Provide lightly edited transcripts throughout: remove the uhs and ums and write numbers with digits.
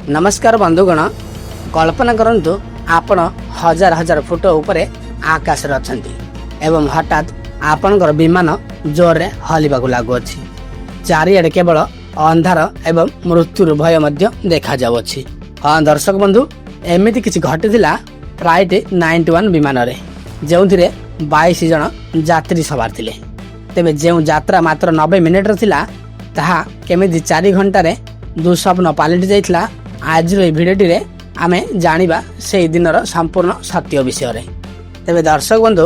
नमस्कार बंधुगण, कल्पना करंतु आपण हजार हजार फुट उपरे आकाश अछंती एवं हठात आपणकर विमान जोर रे हलिबाकु लागुअछि। चारिआडे केवल अंधार एवं मृत्युर भय मध्य देखा जाउछि। हाँ दर्शक बंधु, एमिति किछि घटिथिला फ्लाइट 91 विमान रे, जेउथिरे 22 जन यात्री सवार थिले। तेबे जेउ यात्रा मात्र 90 मिनिट र थिला, ताहा केमिति 4 घंटा रे दुस्वप्न पालटि जाइथिला। आज भिडियोटी रे आमे जानिबा से दिनर संपूर्ण सत्य विषय रे। तेबे दर्शक बंधु,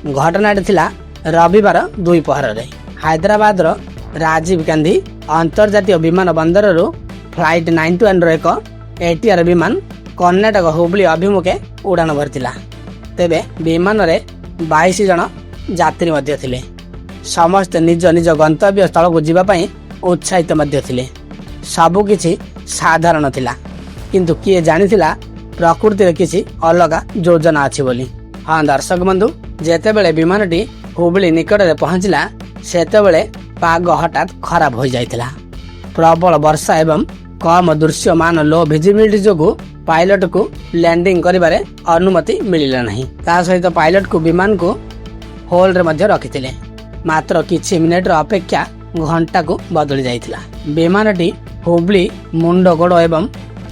घटनाटी थिला रविवार 2 पहर रे हैदराबाद रो राजीव गांधी अंतर्जातीय विमान बंदर रु फ्लाइट 91 रो एक एटीआर विमान कर्णाटक हुबली अभिमुखे उड़ान भरथिला। तेबे विमान रे 22 जन यात्री मध्य थिले। समस्त निज निज गंतव्य स्थल को जीवा पई उत्साहित मध्य थिले। सबु किछि साधारण थिला, किंतु किए जानिथिला प्रकृति रे किछि अलगा योजना अछि बोली। हाँ दर्शक बंधु, जेतेबेले विमानटी हुबली निकट रे पहुंचला, सेतेबेले पाग हठात खराब हो जाइथिला। प्रबल वर्षा एवं कम दृश्यमान लो विजिबिलिटी जोगु पायलट को लैंडिंग करिबारे अनुमति मिलिला नहीं। ता सहित पायलट को विमान को होल रे मध्य रखिथिले। मात्र किछि मिनिट रो अपेक्षा घंटा को बदली जाइथिला। विमानटी हुबली मुंड गोड़ एवं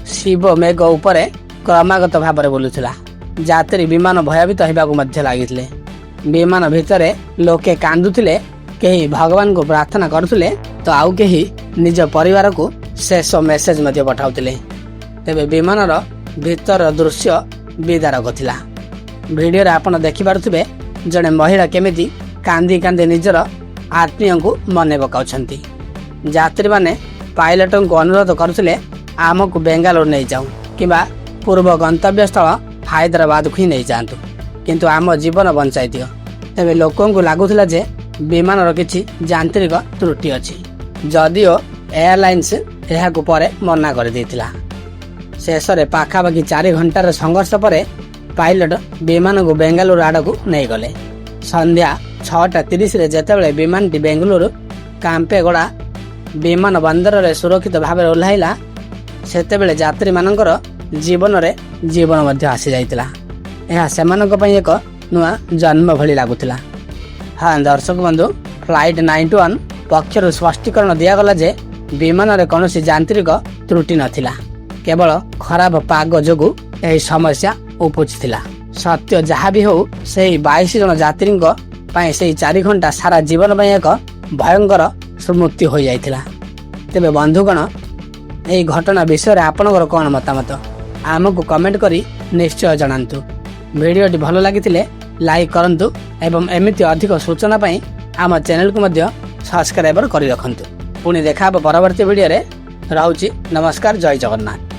शिव मेघ उपरे क्रमागत भाव बुलुथिला। यात्री विमान भयभीत होबाकू मध्य लागिथिले। विमान भितरे लोके कांदुथिले, केही भगवान को प्रार्थना करुथिले, तो आउ केही निज परिवार को शेष मेसेज मध्य पठाउथिले। तेबे विमानर भीतर दृश्य विदारक थिला। वीडियो रे आपण देखि पारुथिबे जने महिला केमिति कांदी कांदी निजर आत्मीय को मने पकाउछंती। यात्री माने पायलट को अनुरोध करुथिले, आमको बेंगालोर नहीं जाऊ किंबा पूर्व गंतव्य स्थल हैदराबाद को ही नहीं जातु, किंतु आम जीवन बंचाई दियो। तेबे लोकन को लागुथिला जे विमान किछि यांत्रिक त्रुटि अछि, जदिओ एयरलाइंस एहा को परे मना कर देथिला। शेष रे पाखापाखि 4 घंटार संघर्ष परे पायलट विमान को बेंगालुरु आड़कू नहीं गले। संध्या 6:30 रे जेतेबेले विमानटी बेंगलुरु कांपेगोड़ा विमान बंदर रे सुरक्षित भाव ओह्लाइला, सेतेबेले यात्री मानकर जीवन रे जीवन मध्य आसी जाइतिला। एहा सेमानक पई एक नुआ जन्म भली लागुतिला। हाँ दर्शक बंधु, फ्लाइट 91 पक्षर स्पष्टीकरण दिया गला जे विमान रे कौनसी यांत्रिक त्रुटि नथिला, केवल खराब पाग जोगु एही समस्या उपजिथिला। सत्य जहा भी हो, सेही 22 जन यात्री पई सेही 4 घंटा सारा जीवन पई एक भयंकर स्मृति हो जाइथिला। तेबे बंधुगण, एही घटना विषय रे आपनकर कोन मतामत आमको कमेंट करी निश्चय जणांतु। वीडियोटी भलो लागिथिले लाइक करंतु एवं एमिति अधिक सूचना पई आम चैनल को मध्य सब्सक्राइब करी रखंतु। पुणी देखा परवर्ती वीडियो रे। रहउची नमस्कार, जय जगन्नाथ।